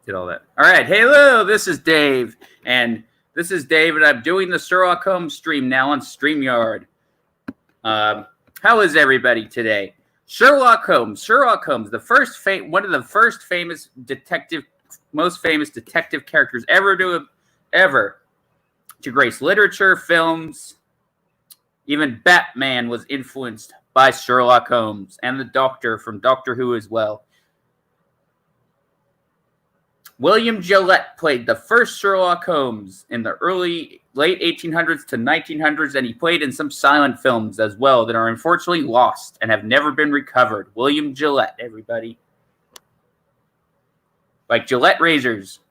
Did all that. All right. Hello, this is Dave. And I'm doing the Sherlock Holmes stream now on StreamYard. How is everybody today? Sherlock Holmes, the one of the first most famous detective characters ever to grace literature, films. Even Batman was influenced by Sherlock Holmes, and the Doctor from Doctor Who as well. William Gillette played the first Sherlock Holmes in the late 1800s to 1900s, and he played in some silent films as well that are unfortunately lost and have never been recovered. William Gillette, everybody. Like Gillette razors.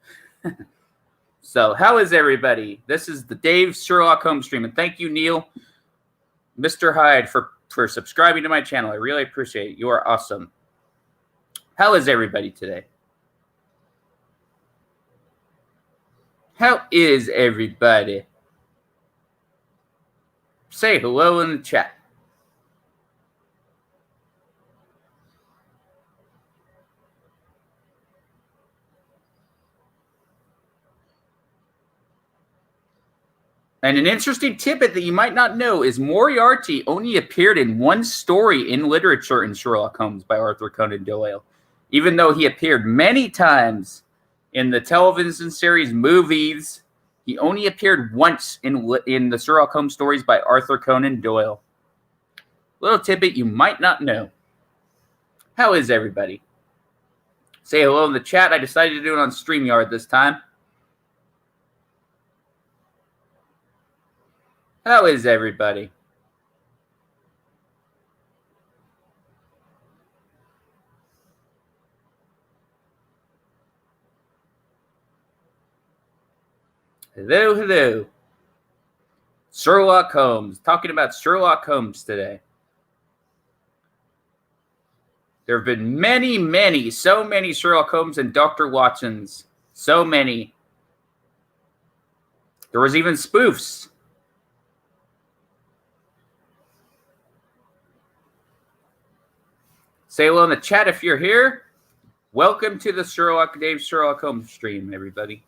So, how is everybody? This is the Dave Sherlock Holmes stream, and thank you, Neil, Mr. Hyde, for subscribing to my channel. I really appreciate it. You are awesome. How is everybody today? How is everybody? Say hello in the chat. And an interesting tidbit that you might not know is Moriarty only appeared in one story in literature in Sherlock Holmes by Arthur Conan Doyle, even though he appeared many times in the television series, movies. He only appeared once in the Sherlock Holmes stories by Arthur Conan Doyle. Little tidbit you might not know. How is everybody? Say hello in the chat. I decided to do it on StreamYard this time. How is everybody? Hello, hello. Sherlock Holmes. Talking about Sherlock Holmes today. There have been so many Sherlock Holmes and Dr. Watsons. So many. There was even spoofs. Say hello in the chat if you're here. Welcome to the Dave Sherlock Holmes stream, everybody.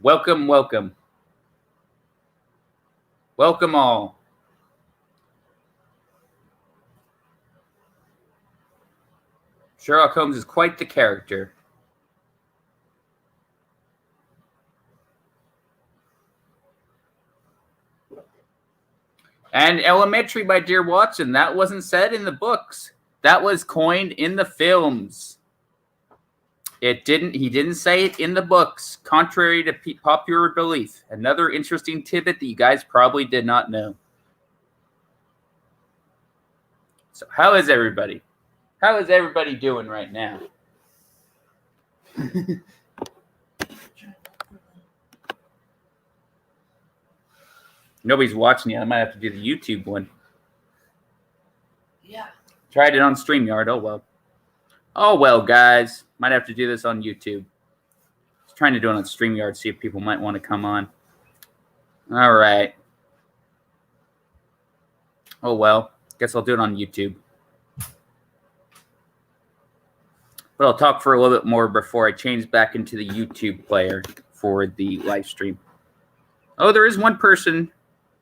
Welcome, welcome. Welcome all. Sherlock Holmes is quite the character. And elementary, my dear Watson, that wasn't said in the books. That was coined in the films. He didn't say it in the books, contrary to popular belief. Another interesting tidbit that you guys probably did not know. So how is everybody? How is everybody doing right now? Nobody's watching yet. I might have to do the YouTube one. Yeah. Tried it on StreamYard. Oh, well. Oh, well, guys. Might have to do this on YouTube. I was trying to do it on StreamYard, see if people might want to come on. All right. Oh, well. Guess I'll do it on YouTube. But I'll talk for a little bit more before I change back into the YouTube player for the live stream. Oh, there is one person.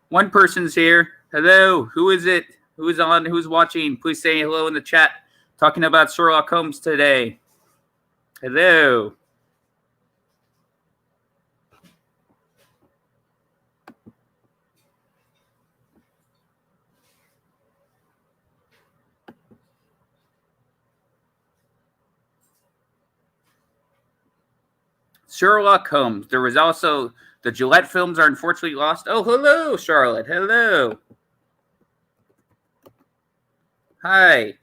One person's here. Hello. Who is it? Who is on? Who's watching? Please say hello in the chat. Talking about Sherlock Holmes today. Hello. Sherlock Holmes. There was also the Gillette films are unfortunately lost. Oh, hello, Charlotte. Hello. Hi.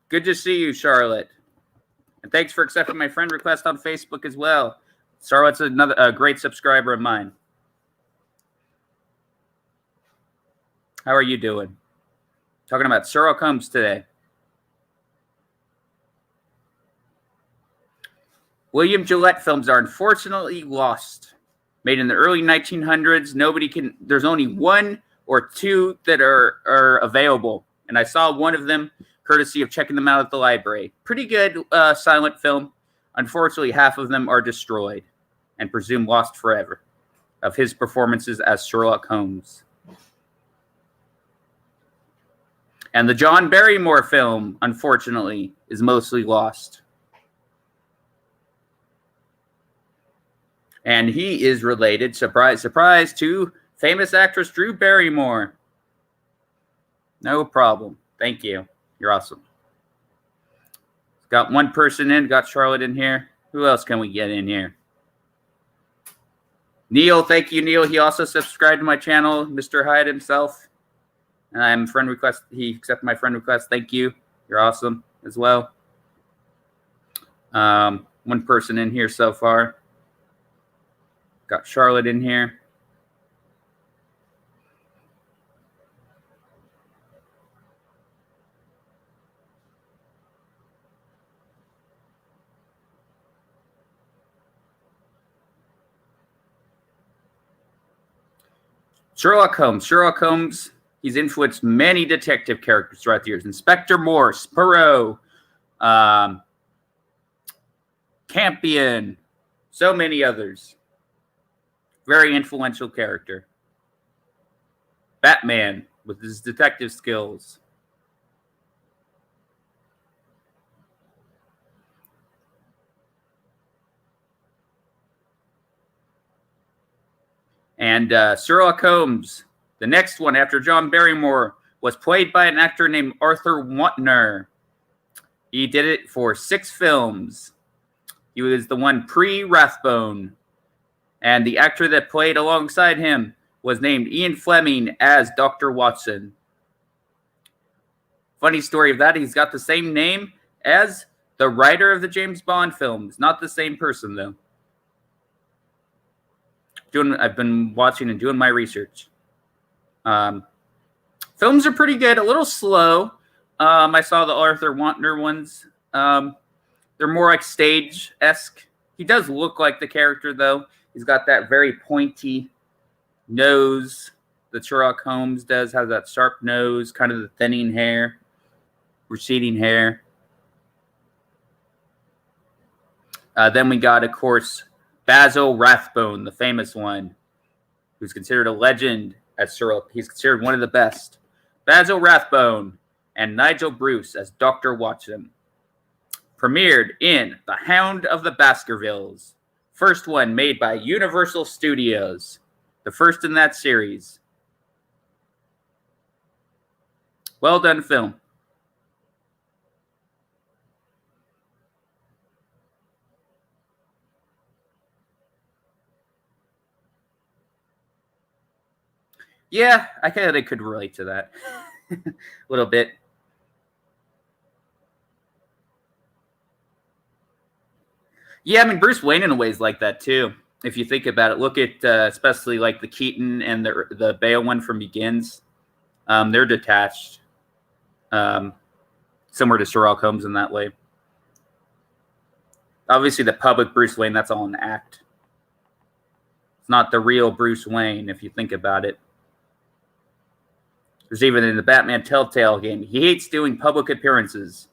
Good to see you, Charlotte. And thanks for accepting my friend request on Facebook as well. Charlotte's a great subscriber of mine. How are you doing? Talking about Sherlock Holmes today. William Gillette films are unfortunately lost. Made in the early 1900s. There's only one or two that are available. And I saw one of them courtesy of checking them out at the library. Pretty good silent film. Unfortunately, half of them are destroyed and presumed lost forever of his performances as Sherlock Holmes. And the John Barrymore film, unfortunately, is mostly lost. And he is related, surprise, surprise, to famous actress Drew Barrymore. No problem. Thank you. You're awesome. Got one person in. Got Charlotte in here. Who else can we get in here? Neil. Thank you, Neil. He also subscribed to my channel, Mr. Hyde himself. And I'm friend request. He accepted my friend request. Thank you. You're awesome as well. One person in here so far. Got Charlotte in here. Sherlock Holmes. Sherlock Holmes, he's influenced many detective characters throughout the years. Inspector Morse, Poirot, Campion, so many others. Very influential character. Batman with his detective skills. And Sherlock Holmes, the next one after John Barrymore, was played by an actor named Arthur Wantner. He did it for 6 films. He was the one pre-Rathbone. And the actor that played alongside him was named Ian Fleming as Dr. Watson. Funny story of that, he's got the same name as the writer of the James Bond films. Not the same person, though. I've been watching and doing my research. Films are pretty good, a little slow. I saw the Arthur Wantner ones. They're more like stage-esque. He does look like the character, though. He's got that very pointy nose that Sherlock Holmes does. Has that sharp nose, kind of the thinning hair, receding hair. Then we got, of course, Basil Rathbone, the famous one, who's considered a legend as Sherlock. He's considered one of the best. Basil Rathbone and Nigel Bruce as Dr. Watson. Premiered in The Hound of the Baskervilles. First one made by Universal Studios. The first in that series. Well done film. Yeah, I kind of could relate to that a little bit. Yeah, I mean, Bruce Wayne in a way is like that too. If you think about it, look at especially like the Keaton and the Bale one from Begins. They're detached, similar to Sherlock Holmes in that way. Obviously, the public Bruce Wayne, that's all an act. It's not the real Bruce Wayne, if you think about it. There's even in the Batman Telltale game, he hates doing public appearances.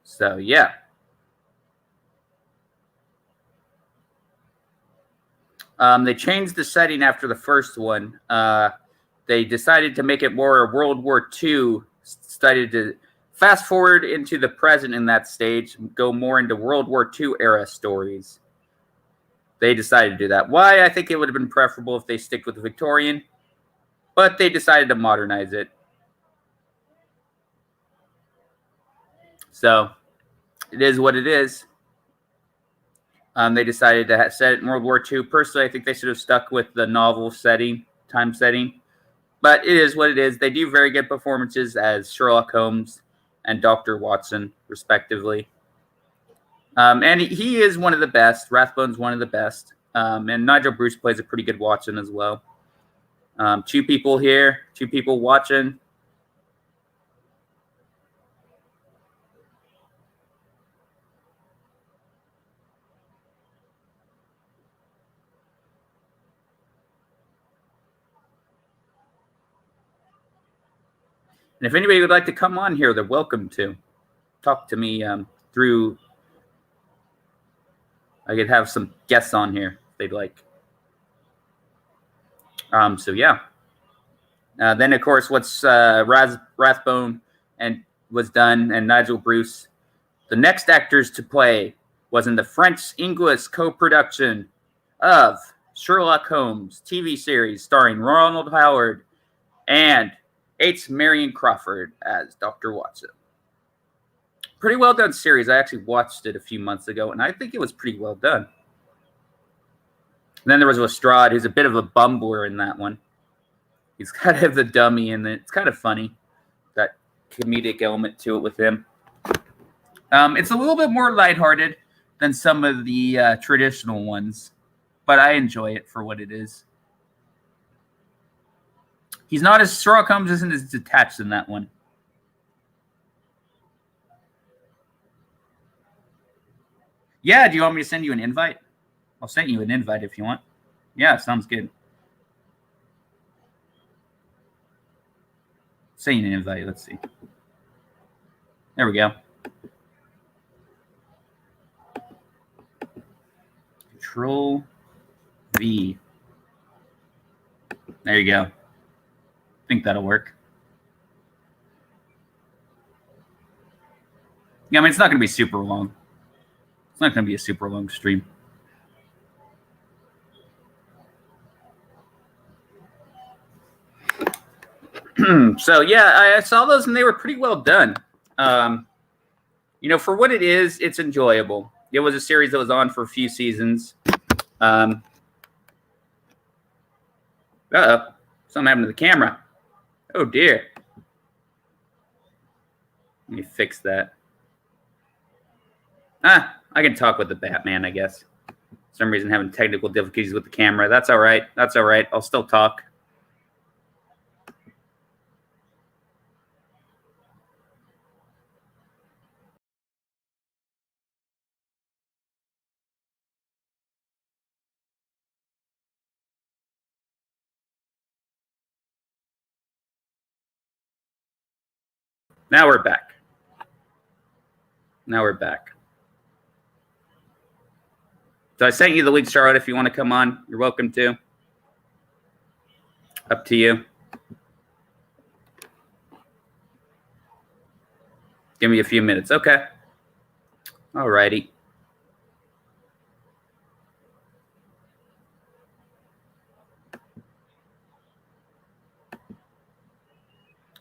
So, yeah. They changed the setting after the first one. They decided to make it more World War II, decided to fast forward into the present in that stage, go more into World War II era stories. They decided to do that. Why? I think it would have been preferable if they stick with the Victorian, but they decided to modernize it. So, it is what it is. They decided to set it in World War II. Personally, I think they should have stuck with the novel setting, time setting. But it is what it is. They do very good performances as Sherlock Holmes and Dr. Watson, respectively. And he is one of the best. Rathbone's one of the best. And Nigel Bruce plays a pretty good Watson as well. Two people here, two people watching. And if anybody would like to come on here, they're welcome to talk to me through. I could have some guests on here if they'd like. So yeah. Then of course, what's Rathbone and was done, and Nigel Bruce, the next actors to play, was in the French-English co-production of Sherlock Holmes TV series starring Ronald Howard and H. Marion Crawford as Dr. Watson. Pretty well done series. I actually watched it a few months ago, and I think it was pretty well done. And then there was Lestrade, who's a bit of a bumbler in that one. He's kind of the dummy, and it's kind of funny, that comedic element to it with him. It's a little bit more lighthearted than some of the traditional ones, but I enjoy it for what it is. He's not as Sherlock Holmes isn't as detached in that one. Yeah, do you want me to send you an invite? I'll send you an invite if you want. Yeah, sounds good. Send you an invite. Let's see. There we go. Control V. There you go. I think that'll work. Yeah, I mean, it's not going to be super long. It's not going to be a super long stream. So, yeah, I saw those, and they were pretty well done. For what it is, it's enjoyable. It was a series that was on for a few seasons. Uh-oh. Something happened to the camera. Oh, dear. Let me fix that. I can talk with the Batman, I guess. For some reason, having technical difficulties with the camera. That's all right. That's all right. I'll still talk. Now we're back. So I sent you the link, Charlotte. If you want to come on, you're welcome to. Up to you. Give me a few minutes. Okay. All righty.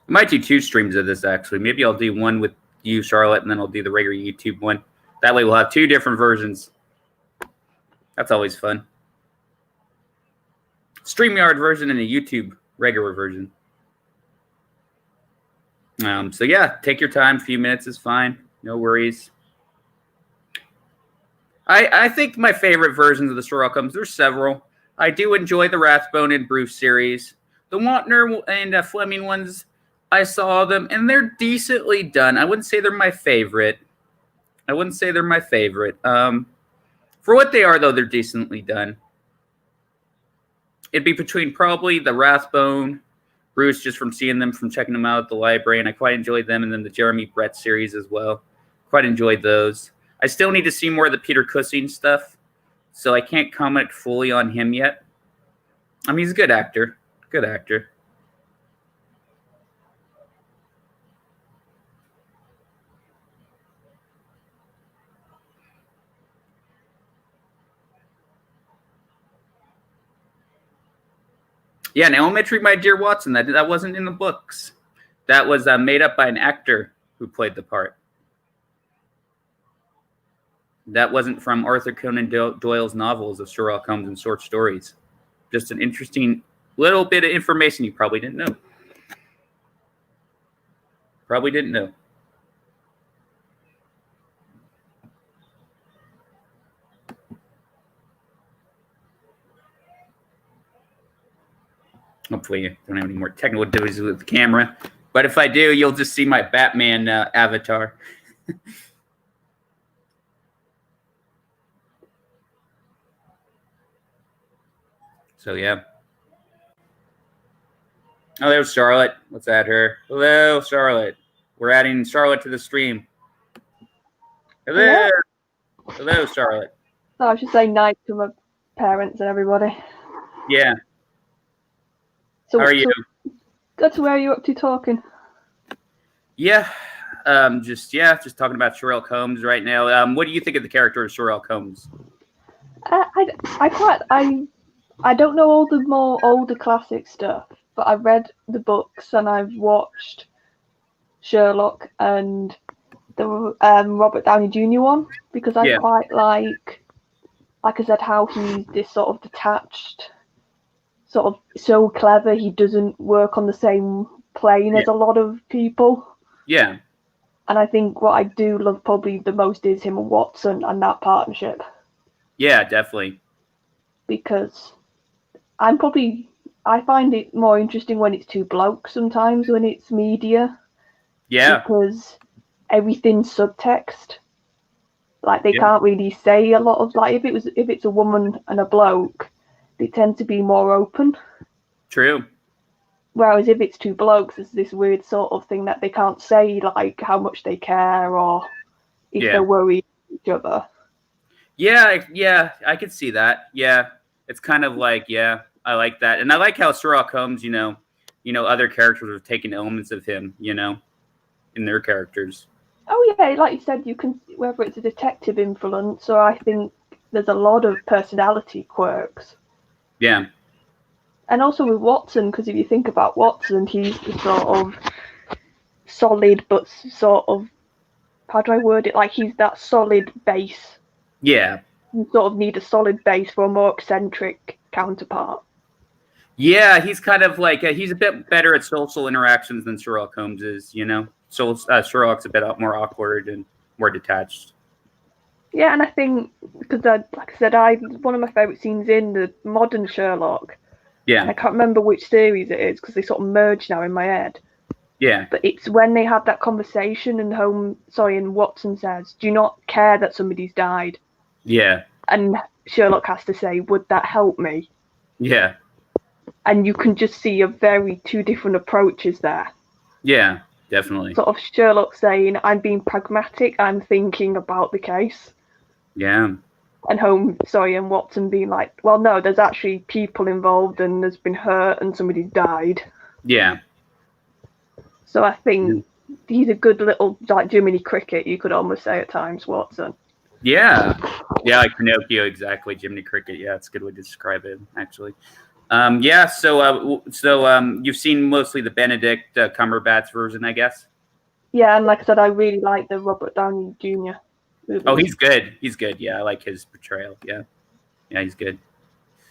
I might do 2 streams of this, actually. Maybe I'll do one with you, Charlotte, and then I'll do the regular YouTube one. That way we'll have 2 different versions. That's always fun. StreamYard version and a YouTube regular version. So, yeah, take your time. A few minutes is fine. No worries. I think my favorite versions of the Sherlock Holmes, there's several. I do enjoy the Rathbone and Bruce series. The Wantner and Fleming ones, I saw them, and they're decently done. I wouldn't say they're my favorite. For what they are, though, they're decently done. It'd be between probably the Rathbone, Bruce, just from seeing them, from checking them out at the library, and I quite enjoyed them, and then the Jeremy Brett series as well. Quite enjoyed those. I still need to see more of the Peter Cushing stuff, so I can't comment fully on him yet. I mean, he's a good actor. Good actor. Yeah, in Elementary, My Dear Watson, that wasn't in the books. That was made up by an actor who played the part. That wasn't from Arthur Conan Doyle's novels of Sherlock Holmes and short stories. Just an interesting little bit of information you probably didn't know. Hopefully, I don't have any more technical difficulties with the camera. But if I do, you'll just see my Batman avatar. So, yeah. Oh, there's Charlotte. Let's add her. Hello, Charlotte. We're adding Charlotte to the stream. Hello. Hello, Charlotte. So I should say night to my parents and everybody. Yeah. So, how are you? Good. So where are you up to talking? Yeah. Just talking about Sherlock Holmes right now. What do you think of the character of Sherlock Holmes? I don't know all the more older classic stuff, but I've read the books and I've watched Sherlock and the Robert Downey Jr. one because I quite like I said, how he's this sort of detached, sort of so clever. He doesn't work on the same plane as a lot of people. Yeah. And I think what I do love probably the most is him and Watson and that partnership. Yeah, definitely. Because I find it more interesting when it's two blokes sometimes, when it's media. Yeah. Because everything's subtext. Like they can't really say a lot of, like if it's a woman and a bloke, they tend to be more open. True. Whereas if it's two blokes, there's this weird sort of thing that they can't say, like how much they care or if they're worried each other. Yeah, I could see that. Yeah, it's kind of like, I like that. And I like how Sherlock Holmes, other characters have taken elements of him, in their characters. Oh yeah, like you said, you can, whether it's a detective influence or I think there's a lot of personality quirks. Yeah. And also with Watson, because if you think about Watson, he's the sort of solid, but sort of, how do I word it? Like he's that solid base. Yeah. You sort of need a solid base for a more eccentric counterpart. Yeah, he's kind of like, he's a bit better at social interactions than Sherlock Holmes is, So Sherlock's a bit more awkward and more detached. Yeah, and I think, because like I said, one of my favourite scenes in the modern Sherlock. Yeah. And I can't remember which series it is because they sort of merge now in my head. Yeah. But it's when they have that conversation and Watson says, "Do you not care that somebody's died?" Yeah. And Sherlock has to say, "Would that help me?" Yeah. And you can just see two different approaches there. Yeah, definitely. Sort of Sherlock saying, "I'm being pragmatic, I'm thinking about the case." Yeah. And Watson being like, "Well, no, there's actually people involved and there's been hurt and somebody died." Yeah. So I think he's a good little, like Jiminy Cricket, you could almost say at times, Watson. Yeah. Yeah, like Pinocchio, exactly. Jiminy Cricket. Yeah, it's a good way to describe it, actually. So you've seen mostly the Benedict Cumberbatch version, I guess? Yeah, and like I said, I really like the Robert Downey Jr. movies. Oh, he's good. He's good. Yeah, I like his portrayal. Yeah. Yeah, he's good.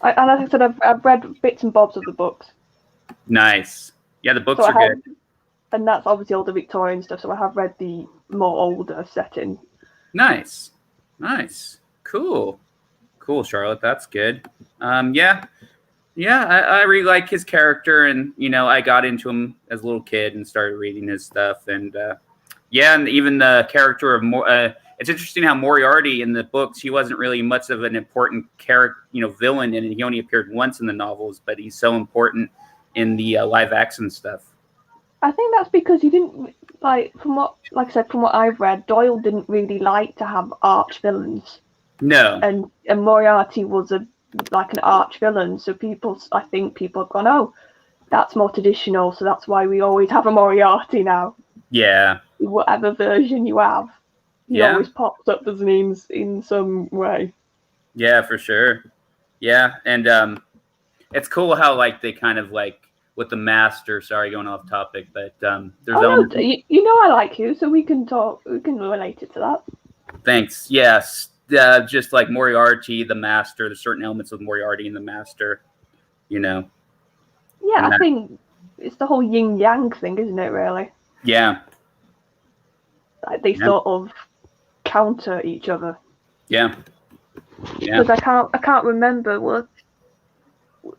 And like I said, I've read bits and bobs of the books. Nice. Yeah, the books are good. And that's obviously all the Victorian stuff, so I have read the more older setting. Nice. Cool, Charlotte. That's good. Yeah, I really like his character, and I got into him as a little kid and started reading his stuff, and and even the character of it's interesting how Moriarty in the books, he wasn't really much of an important character, villain, and he only appeared once in the novels, but he's so important in the live action stuff. I think that's because he didn't from what I've read, Doyle didn't really like to have arch villains. No. And Moriarty was an arch villain, so I think people have gone, oh, that's more traditional, so that's why we always have a Moriarty now. Yeah. Whatever version you have, he always pops up, doesn't he, in some way. Yeah, for sure. Yeah, and it's cool how they kind of with the Master. Sorry, going off topic, but there's I like you, so we can talk. We can relate it to that. Thanks. Yes, just like Moriarty, the Master. There's certain elements of Moriarty and the Master. Yeah, I think it's the whole yin yang thing, isn't it? Really. Yeah. They sort of counter each other. Yeah. Because I can't remember what.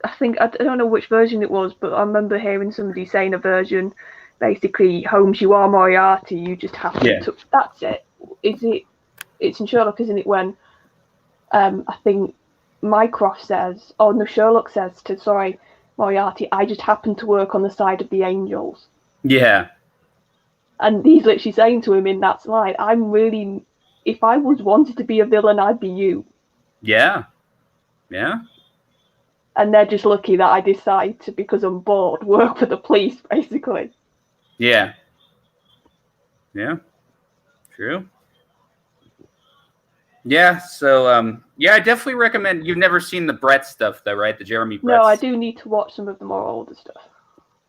I don't know which version it was, but I remember hearing somebody saying a version, basically, Holmes, you are Moriarty, you just have to. That's it. It's in Sherlock, isn't it? When I think Mycroft says, oh no, Sherlock says to Moriarty, I just happen to work on the side of the angels. Yeah. And he's literally saying to him in that slide, if I was wanted to be a villain, I'd be you. Yeah. Yeah. And they're just lucky that I decide to, because I'm bored, work for the police, basically. Yeah. Yeah. True. Yeah, so I definitely recommend. You've never seen the Brett stuff though, right? The Jeremy Brett. No, I do need to watch some of the more older stuff.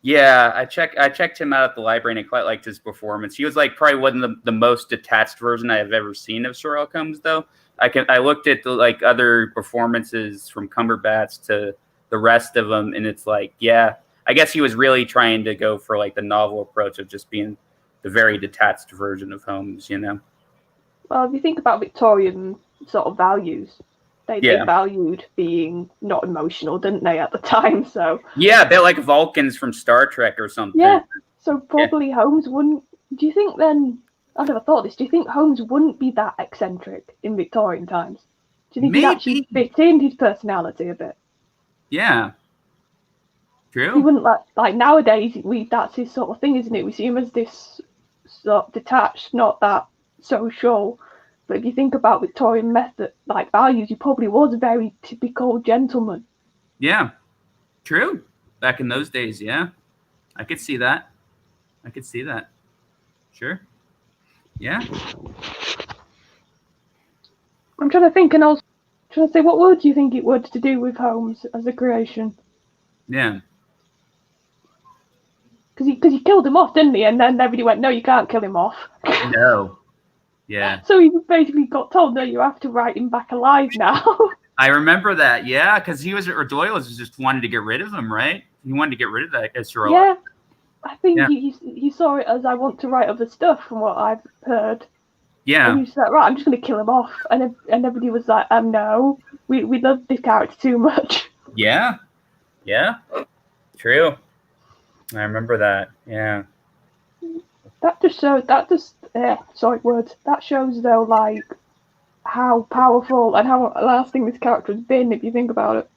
Yeah, I checked him out at the library and I quite liked his performance. He was like probably one of the most detached version I have ever seen of Sherlock Holmes though. I looked at the like other performances from Cumberbatch to the rest of them, and it's like, yeah, I guess he was really trying to go for like the novel approach of just being the very detached version of Holmes, you know. Well, if you think about Victorian sort of values, they valued being not emotional, didn't they, at the time? So yeah, they're like Vulcans from Star Trek or something. Yeah, so probably Holmes wouldn't. Do you think then? I never thought this. Do you think Holmes wouldn't be that eccentric in Victorian times? Do you think he'd actually fit in his personality a bit? Yeah. True. He wouldn't like nowadays. That's his sort of thing, isn't it? We see him as this sort of detached, not that social. But if you think about Victorian method, like values, he probably was a very typical gentleman. Yeah. True. Back in those days, yeah. I could see that. Sure. Yeah. I'm trying to think, and also trying to say, what would you think it would to do with Holmes as a creation? Yeah. Because he killed him off, didn't he? And then everybody went, no, you can't kill him off. No. Yeah. So he basically got told, no, you have to write him back alive now. I remember that, yeah, because Doyle just wanted to get rid of him, right? He wanted to get rid of that Sherlock. Yeah, I think he saw it as, I want to write other stuff, from what I've heard. Yeah. And he was like, right, I'm just going to kill him off. And everybody was like, no, we love this character too much. Yeah. Yeah. True. I remember that, yeah. That shows, though, like, how powerful and how lasting this character has been, if you think about it.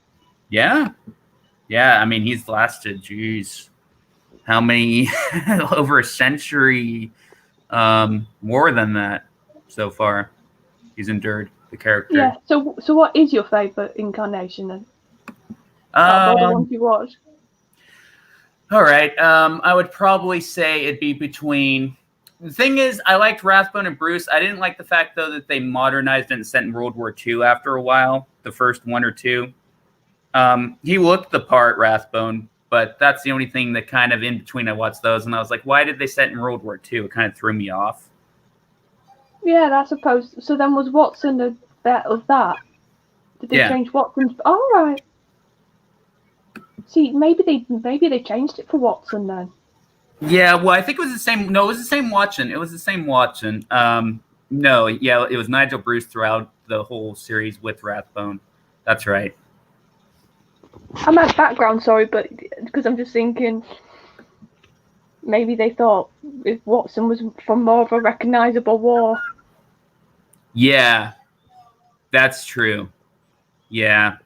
Yeah. Yeah, I mean, he's lasted, geez, how many, over a century, more than that so far. He's endured the character. Yeah, so what is your favourite incarnation then? All the ones you watched. All right, I would probably say it'd be between... The thing is, I liked Rathbone and Bruce. I didn't like the fact, though, that they modernized and set in World War II after a while, the first one or two. He looked the part, Rathbone, but that's the only thing that kind of in between I watched those, and I was like, why did they set in World War II? It kind of threw me off. Yeah, I suppose. So then was Watson a bit of that? Did they change Watson's... Oh, right. See, maybe they changed it for Watson then. Yeah, well, I think it was the same. No, it was the same Watson. It was the same Watson. No, yeah, it was Nigel Bruce throughout the whole series with Rathbone. That's right. I meant background, sorry, but because I'm just thinking maybe they thought if Watson was from more of a recognizable war. Yeah, that's true. Yeah.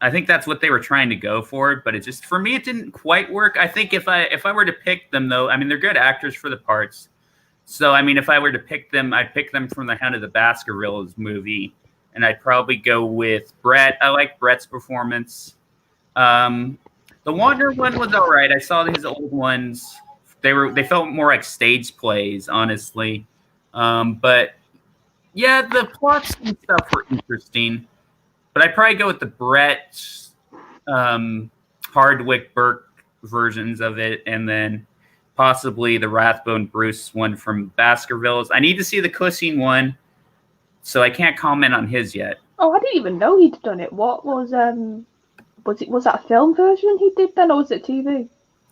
I think that's what they were trying to go for, but it just, for me, it didn't quite work. I think if I were to pick them, though, I mean, they're good actors for the parts. So, I mean, if I were to pick them, I'd pick them from the Hound of the Baskervilles movie, and I'd probably go with Brett. I like Brett's performance. The Wanderer one was all right. I saw his old ones. They felt more like stage plays, honestly. But yeah, the plots and stuff were interesting. But I'd probably go with the Brett, Hardwick, Burke versions of it, and then possibly the Rathbone Bruce one from Baskervilles. I need to see the Cussing one, so I can't comment on his yet. Oh, I didn't even know he'd done it. What was that a film version he did then, or was it TV?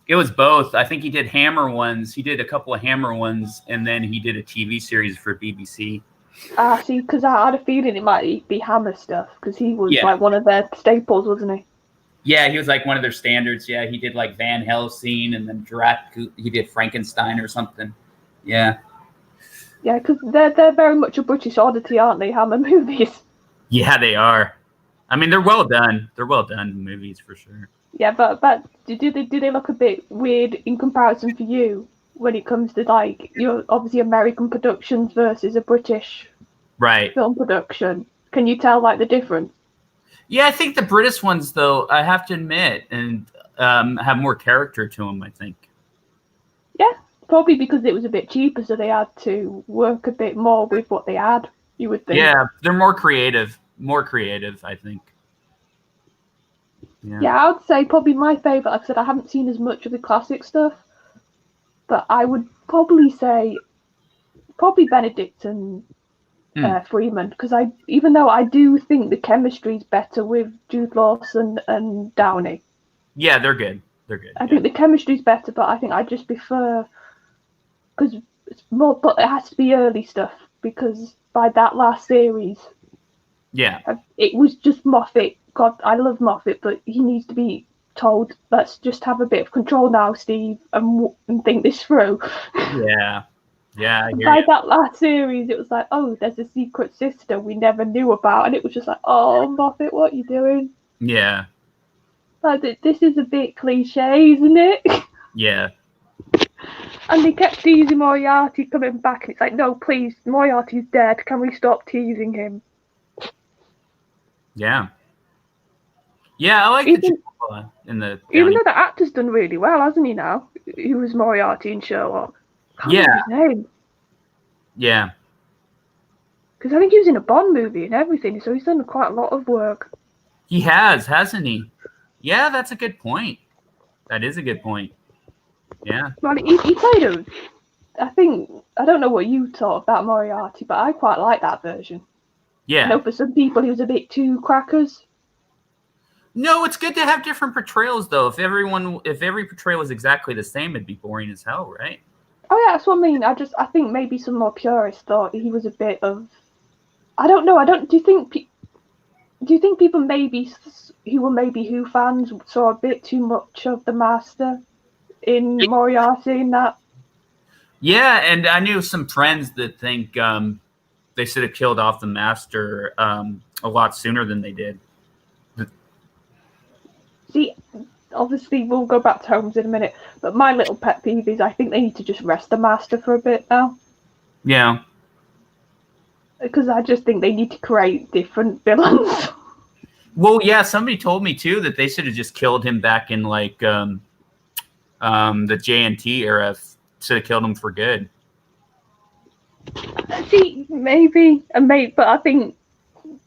It was both. I think he did Hammer ones. He did a couple of Hammer ones, and then he did a TV series for BBC. See, because I had a feeling it might be Hammer stuff, because he was like one of their staples, wasn't he? Yeah, he was like one of their standards. Yeah, he did like Van Helsing and then he did Frankenstein or something. Yeah. Yeah, because they're very much a British oddity, aren't they? Hammer movies. Yeah, they are. I mean, they're well done. They're well done movies for sure. Yeah, but do they look a bit weird in comparison for you when it comes to like obviously American productions versus a British film production? Can you tell like the difference? Yeah, I think the British ones, though, I have to admit, and have more character to them, I think. Yeah, probably because it was a bit cheaper, so they had to work a bit more with what they had, you would think. Yeah, they're more creative, I think. Yeah, I would say probably my favourite, like I said, I haven't seen as much of the classic stuff, but I would probably say Benedict and Freeman, because even though I do think the chemistry's better with Jude Lawson and Downey. Yeah, they're good. I think the chemistry's better, but I think I just prefer, because it's more, but it has to be early stuff, because by that last series, it was just Moffat. God, I love Moffat, but he needs to be told, let's just have a bit of control now, Steve, and think this through. Yeah. By that last series, it was like, oh, there's a secret sister we never knew about, and it was just like, oh, Moffat, what are you doing? Yeah. Like, this is a bit cliche, isn't it? Yeah. And they kept teasing Moriarty coming back, and it's like, no, please, Moriarty's dead. Can we stop teasing him? Yeah. Yeah, I like in the. Even though the actor's done really well, hasn't he? Now, he was Moriarty in Sherlock. Can't remember his name. Yeah. Because I think he was in a Bond movie and everything, so he's done quite a lot of work. He has, hasn't he? Yeah, that's a good point. That is a good point. Yeah. Well, he played him. I don't know what you thought about Moriarty, but I quite like that version. Yeah. I know for some people he was a bit too crackers. No, it's good to have different portrayals, though. If every portrayal was exactly the same, it'd be boring as hell, right? Oh yeah, that's what I mean. I think maybe some more purists thought he was a bit of. I don't know. Do you think people who were maybe Who fans saw a bit too much of the Master in Moriarty in that? Yeah, and I knew some friends that think they should have killed off the Master a lot sooner than they did. See, obviously we'll go back to Holmes in a minute, but my little pet peeve is I think they need to just rest the Master for a bit now. Yeah. Because I just think they need to create different villains. Well, yeah, somebody told me too that they should have just killed him back in like the JNT era. Should have killed him for good. See, maybe, but I think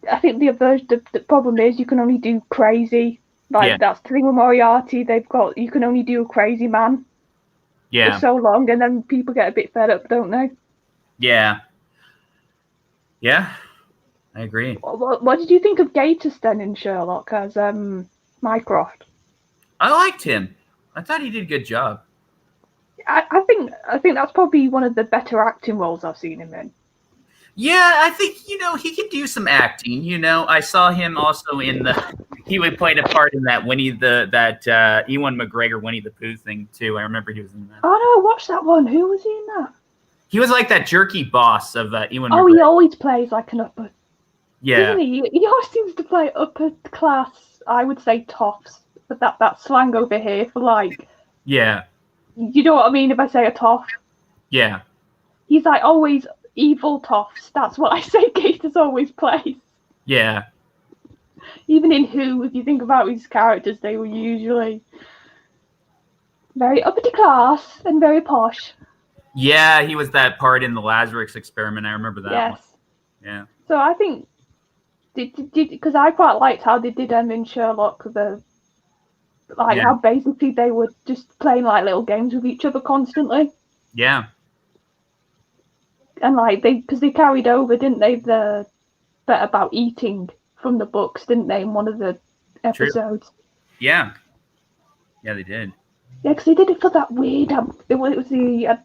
the problem is you can only do crazy. That's the thing with Moriarty. You can only do a crazy man. Yeah. For so long, and then people get a bit fed up, don't they? Yeah. Yeah, I agree. What did you think of Gatiss then in Sherlock as Mycroft? I liked him. I thought he did a good job. I think that's probably one of the better acting roles I've seen him in. Yeah, I think he can do some acting. I saw him also in he played a part in that Ewan McGregor Winnie the Pooh thing too. I remember he was in that. Oh no, watch that one. Who was he in that? He was like that jerky boss of Ewan. Oh, McGregor. he always plays like an upper. Yeah. Doesn't he? He always seems to play upper class. I would say toffs, but that slang over here for like. Yeah. You know what I mean if I say a toff? Yeah. He's like always evil toffs. That's what I say Gatiss always plays. Yeah. Even in Who, if you think about his characters, they were usually very uppity class and very posh. Yeah, he was that part in the Lazarus Experiment. I remember that one. Yeah. So I think, because I quite liked how they did in Sherlock, how basically they were just playing like little games with each other constantly. Yeah. And because they carried over, didn't they, the bit about eating from the books, didn't they, in one of the episodes? True. Yeah. Yeah, they did. Yeah, because they did it for that weird. It was the.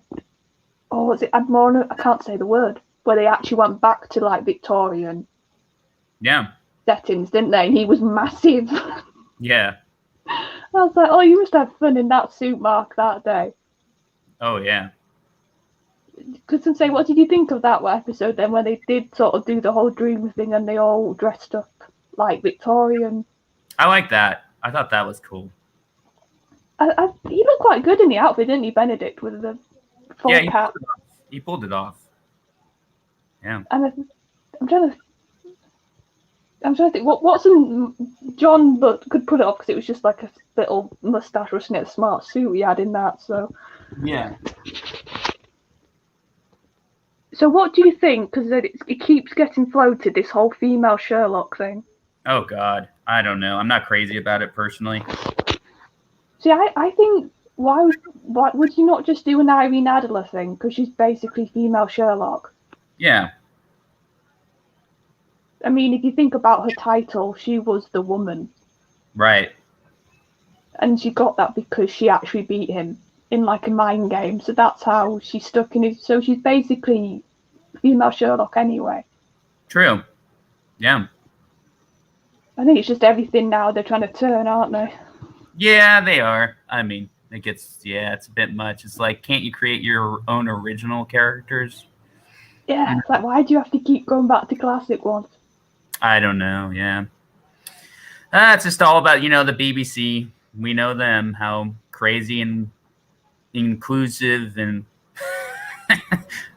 Was it Admorno? I can't say the word. Where they actually went back to like Victorian. Yeah. Settings, didn't they? And he was massive. Yeah. I was like, oh, you must have fun in that suit, Mark, that day. Oh yeah. Because say, what did you think of that episode then, when they did sort of do the whole dream thing and they all dressed up like Victorian? I like that. I thought that was cool. He looked quite good in the outfit, didn't he, Benedict, with the full cap? He pulled it off. Yeah. And I'm trying to think what's John, but could put it off because it was just like a little mustache, wasn't it? A smart suit he had in that. So yeah. So what do you think? Because it keeps getting floated, this whole female Sherlock thing. Oh God, I don't know. I'm not crazy about it personally. See, I think why would you not just do an Irene Adler thing? Because she's basically female Sherlock. Yeah. I mean, if you think about her title, she was the woman. Right. And she got that because she actually beat him in like a mind game. So that's how she stuck in it. So she's basically female Sherlock anyway. True. Yeah. I think it's just everything now they're trying to turn, aren't they? Yeah, they are. I mean, it's a bit much. It's like, can't you create your own original characters? Yeah, it's like, why do you have to keep going back to classic ones? I don't know, yeah. It's just all about, the BBC. We know them, how crazy and inclusive and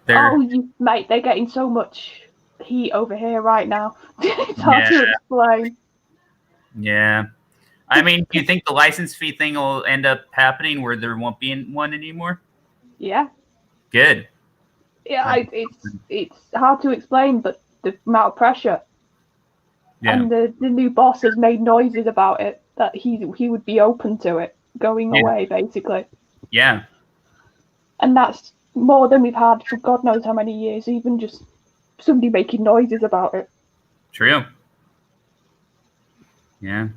mate, they're getting so much heat over here right now. It's hard to explain. Yeah. I mean, do you think the license fee thing will end up happening where there won't be one anymore? Yeah. Good. Yeah, it's hard to explain, but the amount of pressure. Yeah. And the new boss has made noises about it, that he would be open to it going away, basically. Yeah. And that's more than we've had for God knows how many years, even just somebody making noises about it. True. Yeah.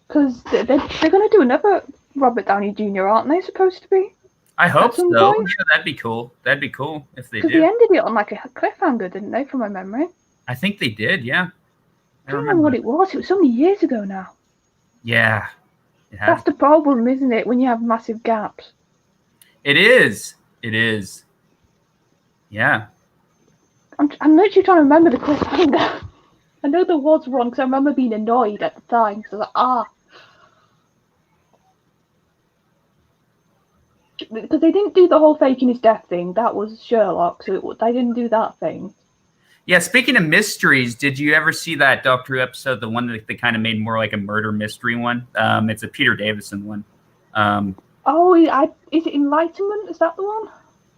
Because they're going to do another Robert Downey Jr., aren't they supposed to be? I hope so. Yeah, that'd be cool. That'd be cool if they do. Because they ended it on like a cliffhanger, didn't they, from my memory? I think they did, yeah. I don't remember what it was. It was so many years ago now. Yeah. That's the problem, isn't it, when you have massive gaps? It is. It is. Yeah. I'm literally trying to remember the cliffhanger. I know there was one because I remember being annoyed at the time because I was like, because they didn't do the whole faking his death thing. That was Sherlock, so they didn't do that thing. Yeah, speaking of mysteries, did you ever see that Doctor Who episode, the one that they kind of made more like a murder mystery one? It's a Peter Davison one. Is it Enlightenment? Is that the one?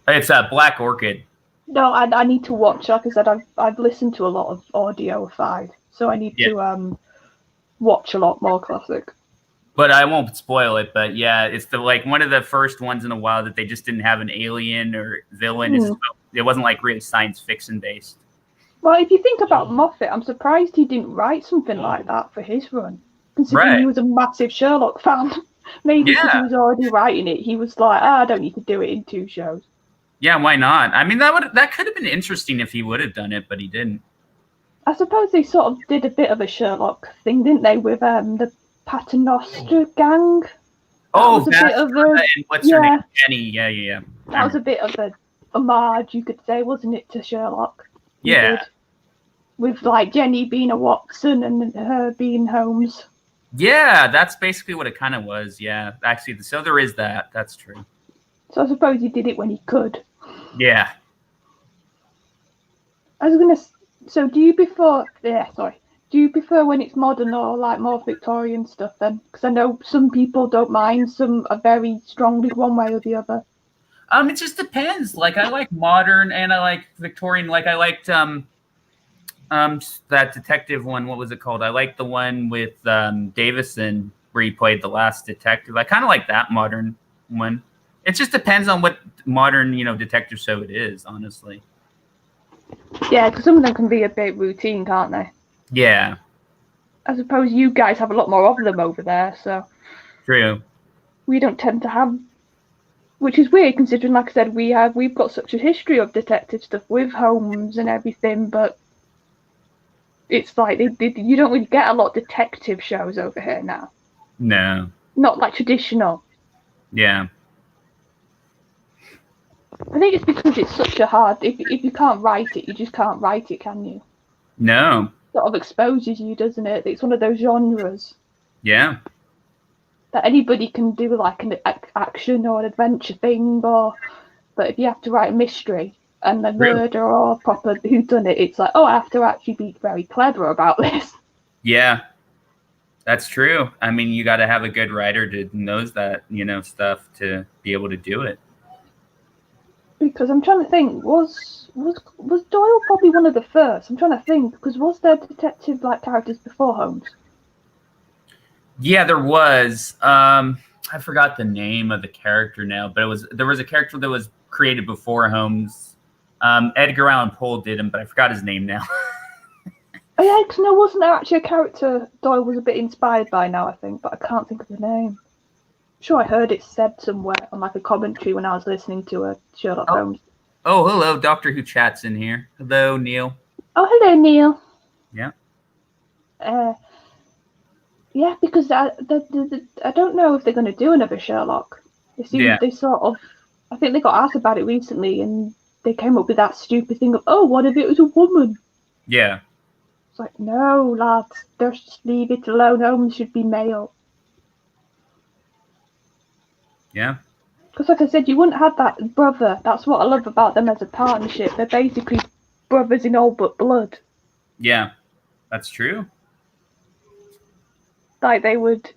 It's Black Orchid. No, I need to watch. Like I said, I've listened to a lot of audio 5, so I need to watch a lot more classic. But I won't spoil it. But yeah, it's one of the first ones in a while that they just didn't have an alien or villain. It wasn't like really science fiction based. Well, if you think about Moffat, I'm surprised he didn't write something like that for his run, considering he was a massive Sherlock fan. Maybe because he was already writing it, he was like, I don't need to do it in 2 shows. Yeah, why not? I mean, that could have been interesting if he would have done it, but he didn't. I suppose they sort of did a bit of a Sherlock thing, didn't they, with the Paternoster gang? What's her name? Jenny. Yeah. That was a bit of a homage, you could say, wasn't it, to Sherlock? Yeah. With like Jenny being a Watson and her being Holmes. Yeah, that's basically what it kind of was. Yeah, actually, so there is that. That's true. So I suppose he did it when he could. Yeah. I was gonna. So do you prefer? Do you prefer when it's modern or like more Victorian stuff then? Because I know some people don't mind. Some are very strongly one way or the other. It just depends. Like I like modern and I like Victorian. Like I liked that detective one. What was it called? I like the one with Davison where he played the last detective. I kind of like that modern one. It just depends on what modern, detective show it is, honestly. Yeah, because some of them can be a bit routine, can't they? Yeah. I suppose you guys have a lot more of them over there, so. True. We don't tend to have, which is weird considering, like I said, we've got such a history of detective stuff with Holmes and everything, but it's like you don't really get a lot of detective shows over here now. No. not like traditional. Yeah. I think it's because it's such a hard. If you can't write it, you just can't write it, can you? No. Sort of exposes you, doesn't it? It's one of those genres Yeah. that anybody can do, like an action or an adventure thing, but if you have to write a mystery and a True. murder or proper whodunit, it's like, oh, I have to actually be very clever about this. Yeah. That's true. I mean, you got to have a good writer that knows that, stuff to be able to do it. Because I'm trying to think, was Doyle probably one of the first? I'm trying to think, because was there detective like characters before Holmes? Yeah, there was. I forgot the name of the character now, but there was a character that was created before Holmes. Edgar Allan Poe did him, but I forgot his name now. Oh yeah, because no, wasn't there actually a character Doyle was a bit inspired by now, I think, but I can't think of the name. I'm sure I heard it said somewhere on like a commentary when I was listening to a Sherlock Holmes. Oh, hello, Doctor Who chat's in here. Hello, Neil. Oh, hello, Neil. Yeah. Yeah, because I don't know if they're going to do another Sherlock. They sort of, I think they got asked about it recently, and they came up with that stupid thing of, oh, what if it was a woman? Yeah. It's like, no, lads, just leave it alone. Holmes should be male. Yeah. Because, like I said, you wouldn't have that brother. That's what I love about them as a partnership. They're basically brothers in all but blood. Yeah, that's true. Like they would.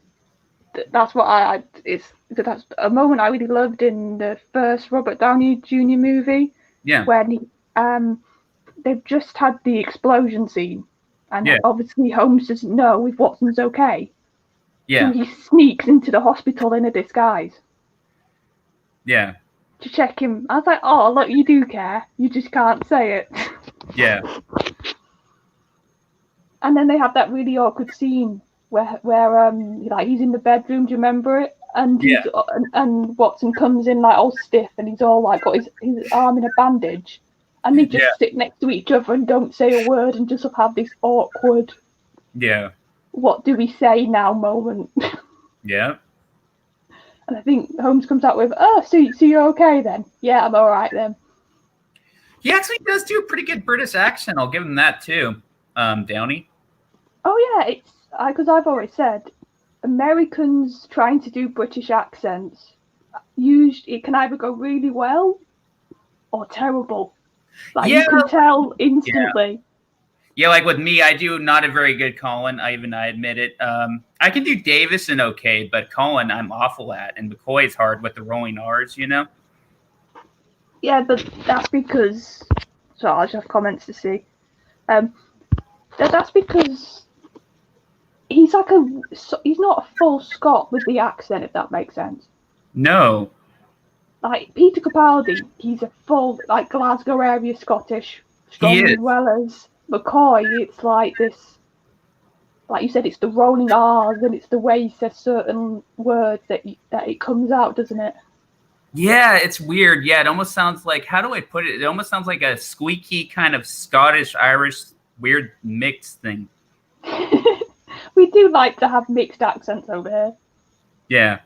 That's what that's a moment I really loved in the first Robert Downey Jr. movie. Yeah. When they've just had the explosion scene, and Yeah. obviously Holmes doesn't know if Watson's okay. Yeah. So he sneaks into the hospital in a disguise. Yeah. To check him. I was like, oh, look, you do care. You just can't say it. Yeah. And then they have that really awkward scene where like he's in the bedroom. Do you remember it? And and Watson comes in like all stiff, and he's all like got his arm in a bandage, and they just sit next to each other and don't say a word, and just have this awkward. Yeah. What do we say now? Moment. Yeah. And I think Holmes comes out with, "Oh, so you're okay then? Yeah, I'm all right then." He actually does do a pretty good British accent. I'll give him that too, Downey. Oh yeah, it's because I've always said Americans trying to do British accents it can either go really well or terrible. Like you can tell instantly. Yeah, like with me, I do not a very good Colin. I admit it. I can do Davison okay, but Colin I'm awful at, and McCoy's hard with the rolling R's. Yeah, but that's because. So I'll just have comments to see. That's because he's not a full Scot with the accent, if that makes sense. No. Like Peter Capaldi, he's a full like Glasgow area Scottish, strong as well as McCoy. It's like this, like you said, it's the rolling R's and it's the way he says certain words that it comes out, doesn't it? Yeah, it's weird. Yeah, it almost sounds like, how do I put it? It almost sounds like a squeaky kind of Scottish, Irish, weird mixed thing. We do like to have mixed accents over here. Yeah.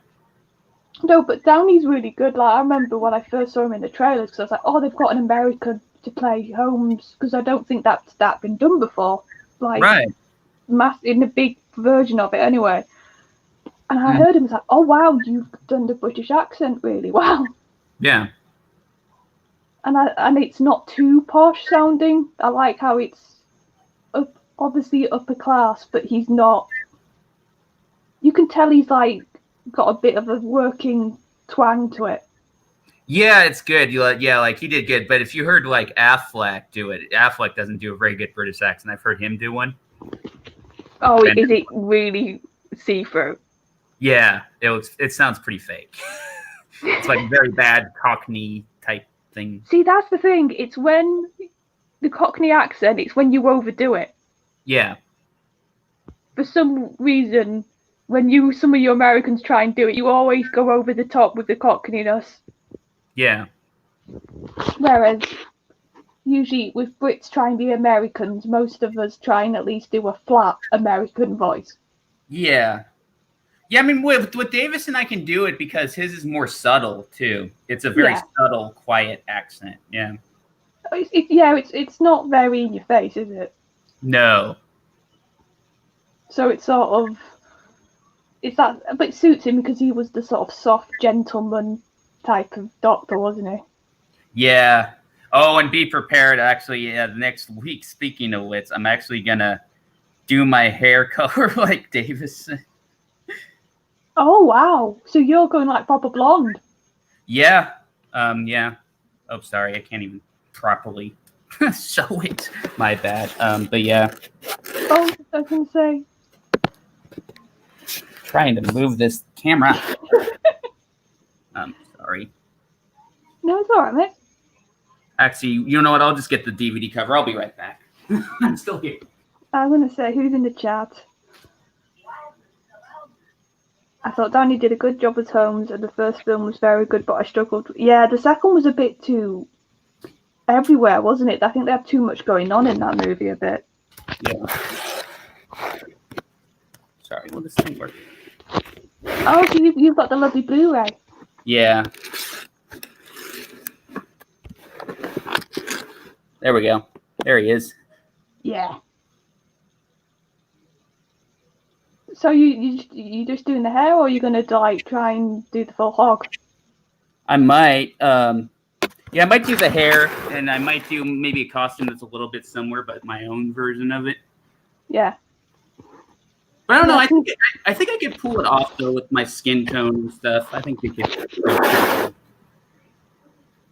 No, but Downey's really good. Like I remember when I first saw him in the trailers, because I was like, oh, they've got an American to play Holmes, because I don't think that's been done before. Like, right. In a big version of it anyway. And I heard him, I was like, oh wow, you've done the British accent really well. Yeah. And it's not too posh sounding. I like how it's obviously upper class, but he's not. You can tell he's like got a bit of a working twang to it. Yeah, it's good. Like he did good. But if you heard like Affleck do it, Affleck doesn't do a very good British accent. I've heard him do one. Oh, is it really see-through? Yeah, it sounds pretty fake. It's like very bad Cockney type thing. See, that's the thing. It's when the Cockney accent, it's when you overdo it. Yeah. For some reason, when some of you Americans try and do it, you always go over the top with the Cockneyness. Yeah. Whereas, usually with Brits trying to be Americans, most of us try and at least do a flat American voice. Yeah. Yeah, I mean, with Davison, I can do it because his is more subtle too. It's a very subtle, quiet accent. Yeah. It's not very in your face, is it? No. So it's sort of but it suits him because he was the sort of soft gentleman type of doctor, wasn't he? Yeah. Oh, and be prepared. Actually, next week. Speaking of which, I'm actually gonna do my hair color like Davison. Oh wow! So you're going like proper blonde? Yeah. Yeah. Oh, sorry, I can't even properly show it. My bad. But yeah. Oh, I can say. Trying to move this camera. I'm sorry. No, it's alright, mate. Actually, you know what? I'll just get the DVD cover. I'll be right back. I'm still here. I'm gonna say who's in the chat. I thought Danny did a good job as Holmes, and the first film was very good, but I struggled. Yeah, the second was a bit too everywhere, wasn't it? I think they had too much going on in that movie a bit. Yeah. Sorry, will this thing work? Oh, so you've got the lovely Blu-ray. Yeah. There we go. There he is. Yeah. So you just doing the hair, or are you gonna like try and do the full hog? I might. Yeah, I might do the hair, and I might do maybe a costume that's a little bit similar, but my own version of it. Yeah. But I don't know. I think I could pull it off though with my skin tone and stuff. I think we could.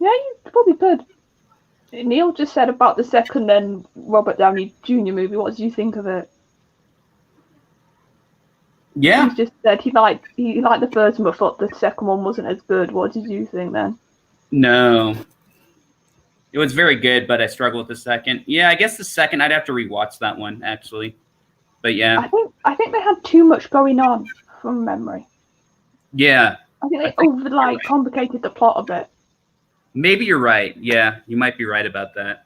Yeah, you probably could. Neil just said about the second then Robert Downey Jr. movie. What did you think of it? Yeah. He just said he liked the first one, but thought the second one wasn't as good. What did you think then? No. It was very good, but I struggled with the second. Yeah, I guess the second I'd have to rewatch that one actually. But yeah. I think they had too much going on from memory. Yeah. I think they complicated the plot a bit. Maybe you're right. Yeah, you might be right about that.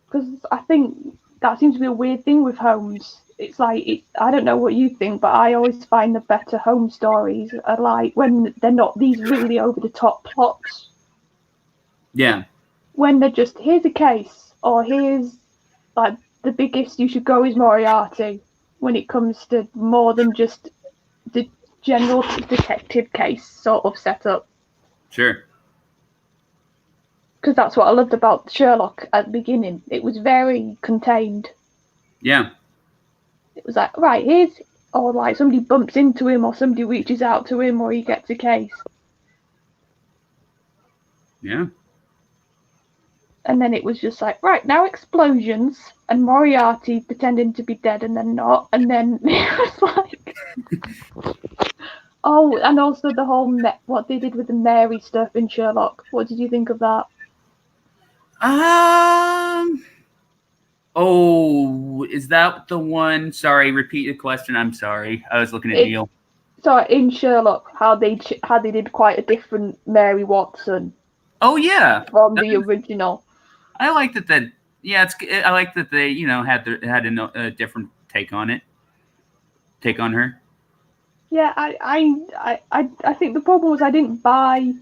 Because I think that seems to be a weird thing with Holmes. It's like, I don't know what you think, but I always find the better Holmes stories are like when they're not these really over-the-top plots. Yeah. When they're just, here's a case, or here's, like, the biggest you should go is Moriarty, when it comes to more than just the general detective case sort of setup. Sure. Because that's what I loved about Sherlock at the beginning. It was very contained. Yeah. It was like, right, here's, or like somebody bumps into him, or somebody reaches out to him, or he gets a case. Yeah. And then it was just like, right, now explosions, and Moriarty pretending to be dead and then not, and then it was like... Oh, and also the whole, what they did with the Mary stuff in Sherlock. What did you think of that? Oh, is that the one? Sorry, repeat the question. I'm sorry. I was looking at Neil. So in Sherlock, how they did quite a different Mary Watson. Oh yeah, from the original. I liked that. I like that they had a different take on it. Take on her. Yeah, I think the problem was I didn't buy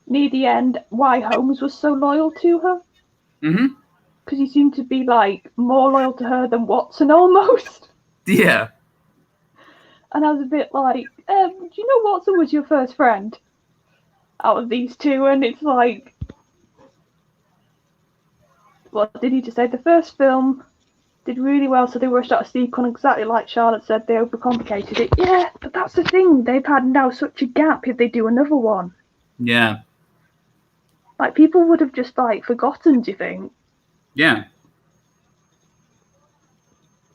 near the end why Holmes was so loyal to her. Mm-hmm. Because he seemed to be like more loyal to her than Watson almost. Yeah. And I was a bit like, do you know Watson was your first friend out of these two? And it's like, what did he just say? The first film did really well, so they rushed out a sequel, exactly like Charlotte said, they overcomplicated it. Yeah, but that's the thing. They've had now such a gap if they do another one. Yeah. Like, people would have just, like, forgotten, do you think? Yeah.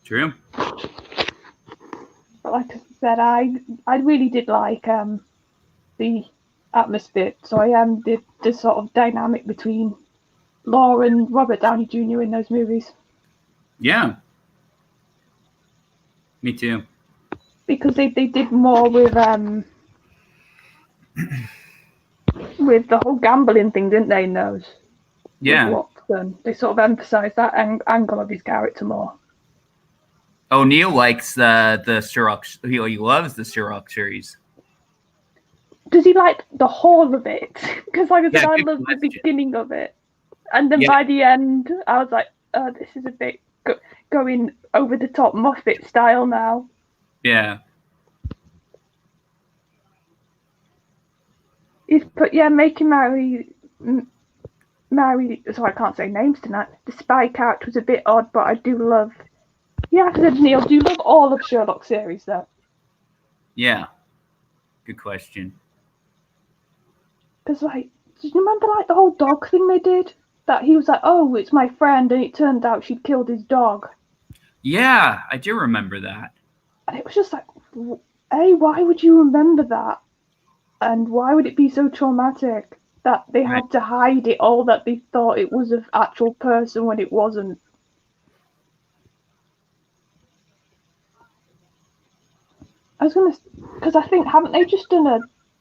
True. But like I said, I really did like the atmosphere. So I am the sort of dynamic between Law and Robert Downey Jr. in those movies. Yeah. Me too. Because they did more with the whole gambling thing, didn't they, in those? Yeah. With Watson. They sort of emphasised that angle of his character more. Oh, Neil likes the Sherlock. He loves the Sherlock series. Does he like the whole of it? Because, like I said, Yeah, I good love the question. beginning of it, and then Yeah. by the end, I was like, "Oh, this is a bit going over the top Moffat style now." Yeah. But yeah, making Mary. So I can't say names tonight. The spy character was a bit odd, but I do love. Yeah, I said, Neil, do you love all of Sherlock series though? Yeah. Good question. Because, like, do you remember, like, the whole dog thing they did? That he was like, oh, it's my friend, and it turned out she'd killed his dog. Yeah, I do remember that. And it was just like, A, why would you remember that? And why would it be so traumatic that they had to hide it all, that they thought it was an actual person when it wasn't? I was gonna, because I think, haven't they just done a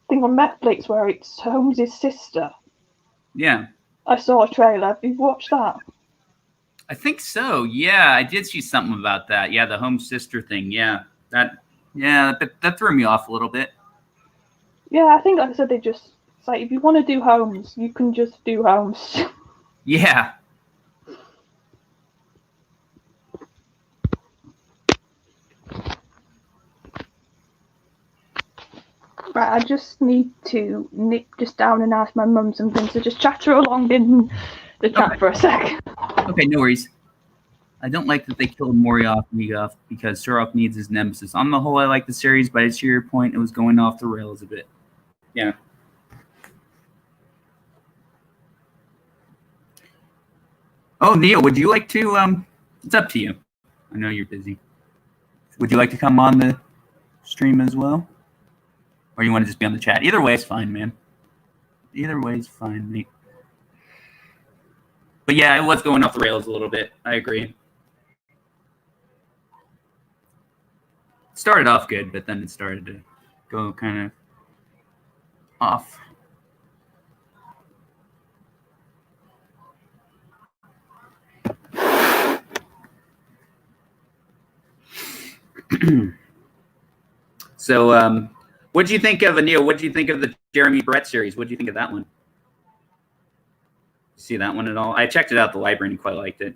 thing on Netflix where it's Holmes' sister? Yeah. I saw a trailer. Have you watched that? I think so. Yeah, I did see something about that. Yeah, the home sister thing. Yeah, that threw me off a little bit. Yeah, I think, like I said, they just, it's like, if you want to do Holmes, you can just do Holmes. Yeah. Right, I just need to nip just down and ask my mum something, so just chatter along in the chat for a sec. Okay, no worries. I don't like that they killed Morioth because Sherlock needs his nemesis. On the whole, I like the series, but to your point, it was going off the rails a bit. Yeah. Oh, Neil, would you like to? It's up to you. I know you're busy. Would you like to come on the stream as well, or you want to just be on the chat? Either way is fine, man. Either way is fine, mate. But yeah, it was going off the rails a little bit. I agree. It started off good, but then it started to go kind of off. So, what do you think of Neil? What do you think of the Jeremy Brett series? What do you think of that one? See that one at all? I checked it out at the library and quite liked it.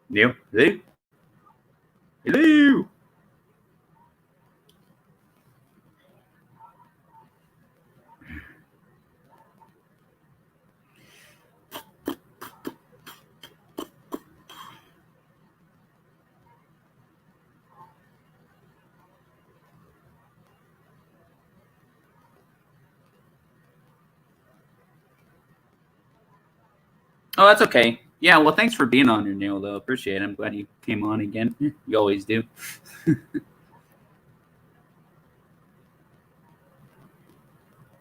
Neil? Hello? Hello? Oh, that's okay. Yeah, well, thanks for being on here, Neil, though. Appreciate it. I'm glad you came on again. You always do.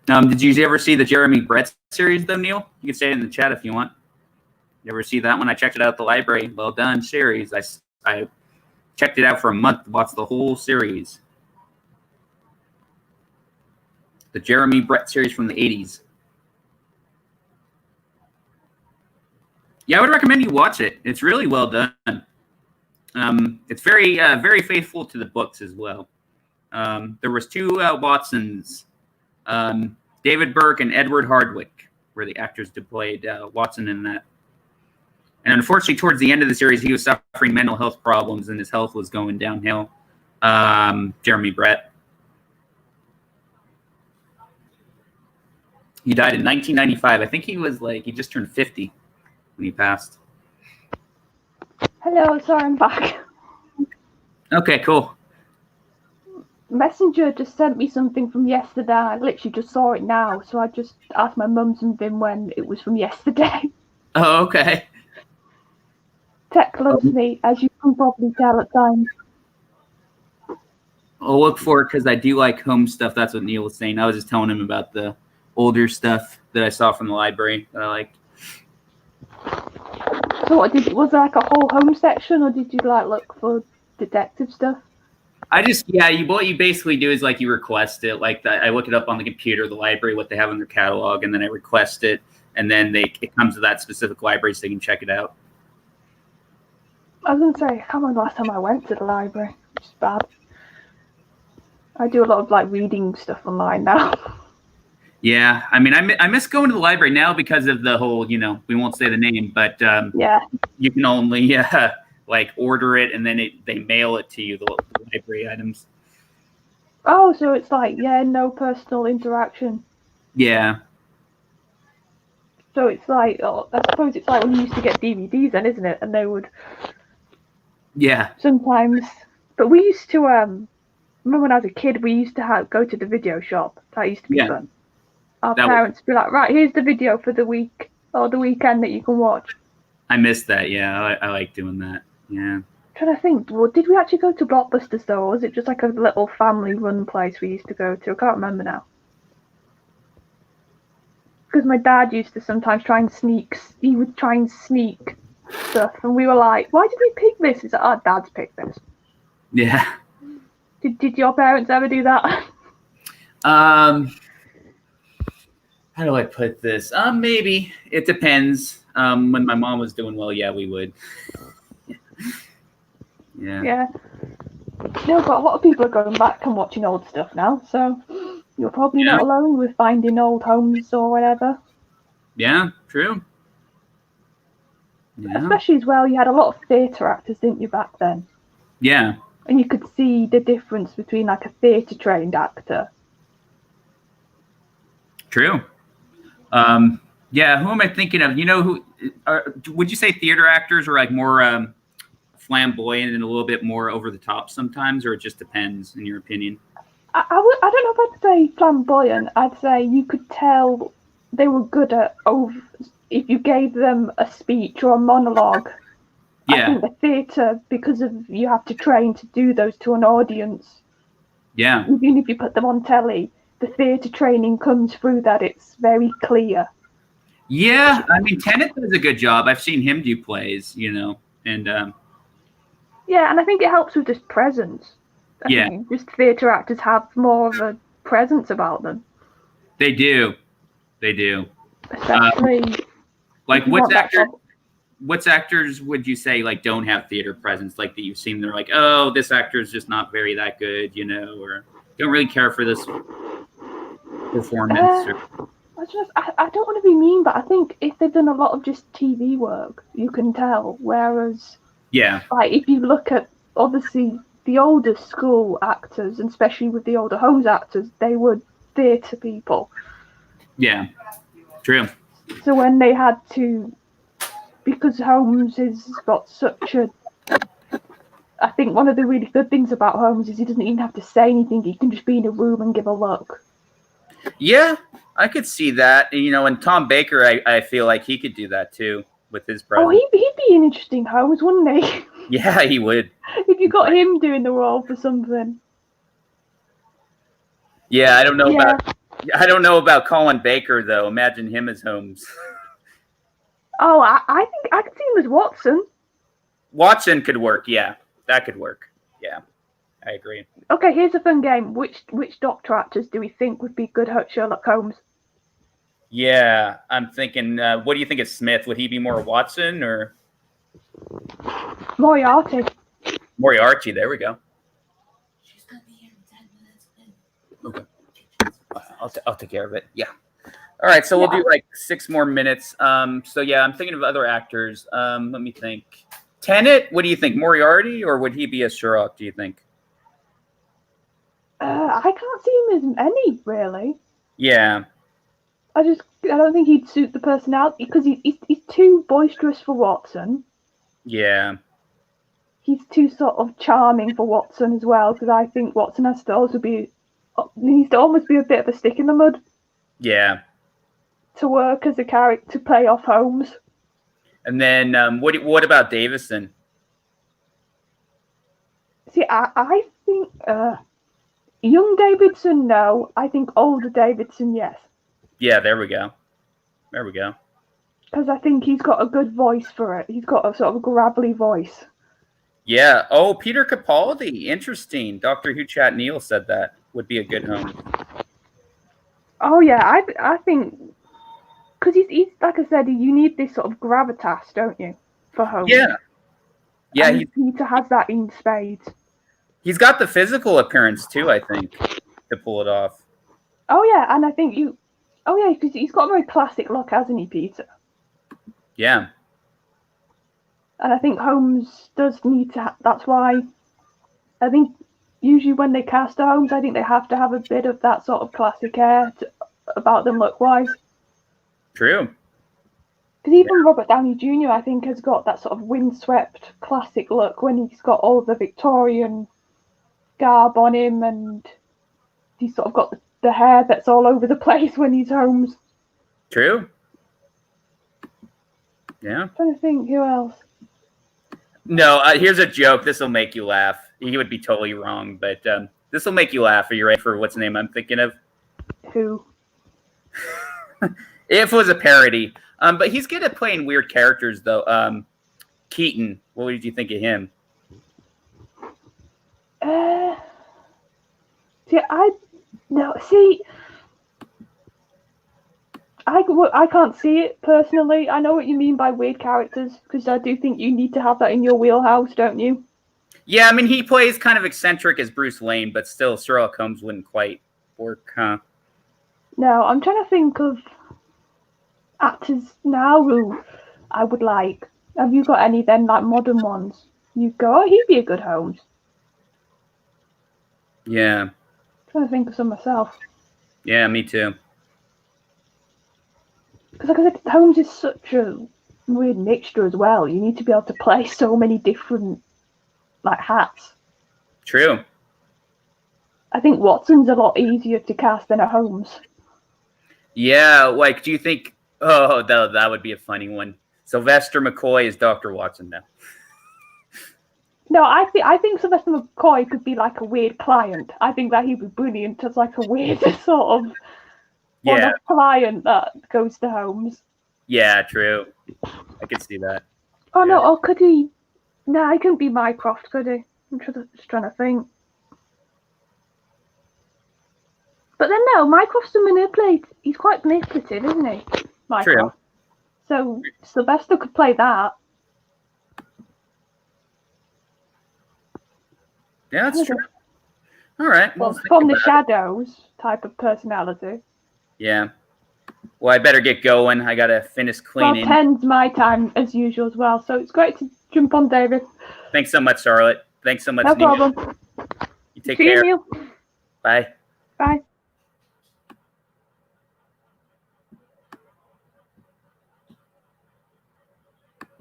Did you ever see the Jeremy Brett series, though, Neil? You can say it in the chat if you want. You ever see that one? I checked it out at the library. Well done series. I checked it out for a month, watched the whole series. The Jeremy Brett series from the 80s. Yeah, I would recommend you watch it. It's really well done. It's very, very faithful to the books as well. There was two Watsons, David Burke and Edward Hardwick, were the actors that played Watson in that. And unfortunately, towards the end of the series, he was suffering mental health problems and his health was going downhill. Jeremy Brett. He died in 1995. I think he just turned 50 when he passed. Hello, sorry, I'm back. Okay, cool. Messenger just sent me something from yesterday. I literally just saw it now, so I just asked my mum something when it was from yesterday. Oh, okay. Tech loves me, as you can probably tell at times. I'll look for it because I do like home stuff. That's what Neil was saying. I was just telling him about the older stuff that I saw from the library that I liked. So what was there like a whole home section, or did you like look for detective stuff? What you basically do is like you request it. Like I look it up on the computer, the library, what they have in their catalog, and then I request it, and then it comes to that specific library so they can check it out. I was gonna say, I can't remember the last time I went to the library. It's bad. I do a lot of like reading stuff online now. Yeah, I mean, I miss going to the library now because of the whole, we won't say the name, but Yeah. you can only like order it, and then they mail it to you, the library items. Oh, so it's like, no personal interaction. Yeah. So it's like, I suppose it's like when you used to get DVDs then, isn't it? And they would sometimes, but we used to, remember when I was a kid, we used to go to the video shop. That used to be fun. Our parents would be like, right, here's the video for the week or the weekend that you can watch. I miss that, yeah. I like doing that, yeah. I'm trying to think, well, did we actually go to Blockbusters though, or was it just like a little family-run place we used to go to? I can't remember now. Because my dad used to sometimes he would try and sneak stuff, and we were like, why did we pick this? It's like, our dad's picked this. Yeah. Did your parents ever do that? How do I put this? Maybe. It depends. When my mom was doing well, yeah, we would. Yeah. Yeah. No, but a lot of people are going back and watching old stuff now, so you're probably not alone with finding old homes or whatever. Yeah, true. Yeah. Especially as well, you had a lot of theatre actors, didn't you, back then? Yeah. And you could see the difference between like a theatre trained actor. True. Yeah, who am I thinking of? Would you say theater actors are like more flamboyant and a little bit more over the top sometimes, or it just depends in your opinion? I don't know if I'd say flamboyant. I'd say you could tell they were good at if you gave them a speech or a monologue. Yeah. I think the theatre, because of you have to train to do those to an audience. Yeah. Even if you put them on telly, the theatre training comes through that it's very clear. Yeah, I mean, Tennant does a good job. I've seen him do plays, and yeah, and I think it helps with just presence. I think just theatre actors have more of a presence about them. They do. Especially like what's actors would you say like don't have theater presence, like that you've seen? They're like, oh, this actor is just not very that good, or don't really care for this performance. I don't want to be mean, but I think if they've done a lot of just TV work, you can tell. Whereas, like if you look at obviously the older school actors, and especially with the older Holmes actors, they were theatre people. Yeah, true. So when they had to, because Holmes has got such a, I think one of the really good things about Holmes is he doesn't even have to say anything. He can just be in a room and give a look. Yeah, I could see that. And Tom Baker, I feel like he could do that too with his presence. Oh, he'd be an interesting Holmes, wouldn't he? Yeah, he would. If you got him doing the role for something. Yeah, I don't know about Colin Baker though. Imagine him as Holmes. Oh, I think I could see him as Watson. Watson could work. Yeah, that could work. Yeah, I agree. Okay, here's a fun game. Which Doctor actors do we think would be good at Sherlock Holmes? Yeah, I'm thinking. What do you think of Smith? Would he be more Watson or Moriarty? Moriarty. There we go. She's gonna be here in 10 minutes. Okay, I'll take care of it. Yeah. All right, so we'll do like 6 more minutes. So yeah, I'm thinking of other actors. Let me think. Tennant. What do you think? Moriarty, or would he be a Sherlock? Do you think? I can't see him as any really. Yeah. I don't think he'd suit the personality because he's too boisterous for Watson. Yeah. He's too sort of charming for Watson as well, because I think Watson needs to almost be a bit of a stick in the mud. Yeah. To work as a character, to play off Holmes. And then what about Davison? See, I think young Davidson, no. I think older Davidson, yes. Yeah, there we go. Because I think he's got a good voice for it. He's got a sort of a gravelly voice. Yeah. Oh, Peter Capaldi. Interesting. Doctor Who chat Neil said that would be a good Holmes. Oh yeah, I think because he's like I said, you need this sort of gravitas, don't you, for Holmes? Yeah. Yeah. And Peter has that in spades. He's got the physical appearance too, I think, to pull it off. Oh yeah, and I think you. Oh yeah, because he's got a very classic look, hasn't he, Peter? Yeah. And I think Holmes does need to. That's why I think usually when they cast a Holmes, I think they have to have a bit of that sort of classic air about them look-wise. True. Because even Robert Downey Jr., I think, has got that sort of windswept classic look when he's got all the Victorian garb on him, and he's sort of got the hair that's all over the place when he's Holmes. True. Yeah. I'm trying to think who else. No, here's a joke. This will make you laugh. He would be totally wrong, but this will make you laugh. Are you ready for what's the name I'm thinking of? Who? If it was a parody. But he's good at playing weird characters, though. Keaton, what did you think of him? I can't see it personally. I know what you mean by weird characters, because I do think you need to have that in your wheelhouse, don't you? Yeah, I mean, he plays kind of eccentric as Bruce Wayne, but still, Sherlock Holmes wouldn't quite work, huh? No, I'm trying to think of actors now who I would like. Have you got any then, like modern ones? You go, oh, he'd be a good Holmes. Yeah. I'm trying to think of some myself. Yeah, me too. Because like I said, Holmes is such a weird mixture as well. You need to be able to play so many different like hats. True. I think Watson's a lot easier to cast than a Holmes. Yeah, like, do you think... Oh, that would be a funny one. Sylvester McCoy is Dr. Watson now. No, I think Sylvester McCoy could be like a weird client. I think that he'd be brilliant as like a weird sort of one-off client that goes to Holmes. Yeah, true. I could see that. Oh no, or could he? No, he couldn't be Mycroft, could he? I'm just trying to think. But then no, Mycroft's he's quite manipulative, isn't he? Mycroft. True. So Sylvester could play that. Yeah, that's true. All right. Well, from the shadows type of personality. Yeah. Well, I better get going. I gotta finish cleaning. Well, 10's my time as usual as well, so it's great to jump on, David. Thanks so much, Charlotte. Thanks so much. No problem. You take care. See you. Bye. Bye.